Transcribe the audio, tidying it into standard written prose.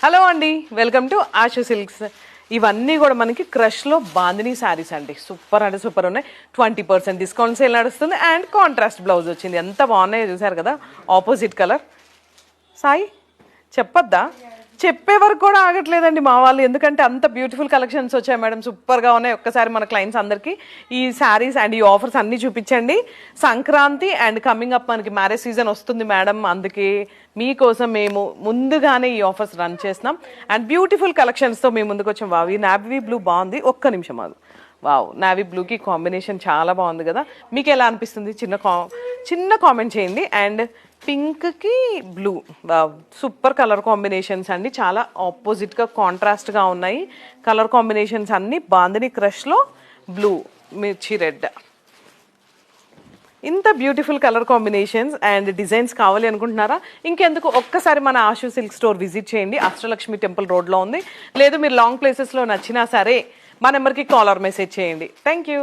Hello అండి, welcome to Ashu silks. ఇవన్నీ కూడా మనకి క్రష్లో బాందినీ శారీస్ అండి. సూపర్ అంటే సూపర్ ఉన్నాయి. 20% డిస్కౌంట్ సేల్ నడుస్తుంది అండ్ కాంట్రాస్ట్ బ్లౌజ్ వచ్చింది. ఎంత బాగున్నాయో చూసారు కదా, ఆపోజిట్ కలర్. సాయి చెప్పొద్దా? చెప్పే వరకు కూడా ఆగట్లేదండి మా వాళ్ళు, ఎందుకంటే అంత బ్యూటిఫుల్ కలెక్షన్స్ వచ్చాయి మేడం, సూపర్గా ఉన్నాయి. ఒక్కసారి మన క్లయింట్స్ అందరికీ ఈ శారీస్ అండ్ ఈ ఆఫర్స్ అన్నీ చూపించండి. సంక్రాంతి అండ్ కమింగ్ అప్ మనకి మ్యారేజ్ సీజన్ వస్తుంది మేడం, అందుకే మీకోసం మేము ముందుగానే ఈ ఆఫర్స్ రన్ చేస్తున్నాం అండ్ బ్యూటిఫుల్ కలెక్షన్స్తో మేము ముందుకు వచ్చాం. వావ్, ఈ నావీ బ్లూ బాగుంది. ఒక్క నిమిషం ఆగు. వావ్, నావీ బ్లూకి కాంబినేషన్ చాలా బాగుంది కదా, మీకు ఎలా అనిపిస్తుంది? చిన్న కామెంట్ చేయండి. అండ్ పింక్కి బ్లూ, సూపర్ కలర్ కాంబినేషన్స్ అండి, చాలా ఆపోజిట్గా కాంట్రాస్ట్గా ఉన్నాయి కలర్ కాంబినేషన్స్ అన్నీ. బాందిని క్రష్లో బ్లూ, మిర్చి రెడ్, ఇంత beautiful colour combinations and designs కావాలి అనుకుంటున్నారా? ఇంకెందుకు, ఒక్కసారి మన ఆషు సిల్క్ స్టోర్ విజిట్ చేయండి. అష్టలక్ష్మి టెంపుల్ రోడ్లో ఉంది. లేదు మీరు లాంగ్ ప్లేసెస్లో నచ్చినా సరే మా నెంబర్కి కాల్ ఆర్ మెసేజ్ చేయండి. Thank you.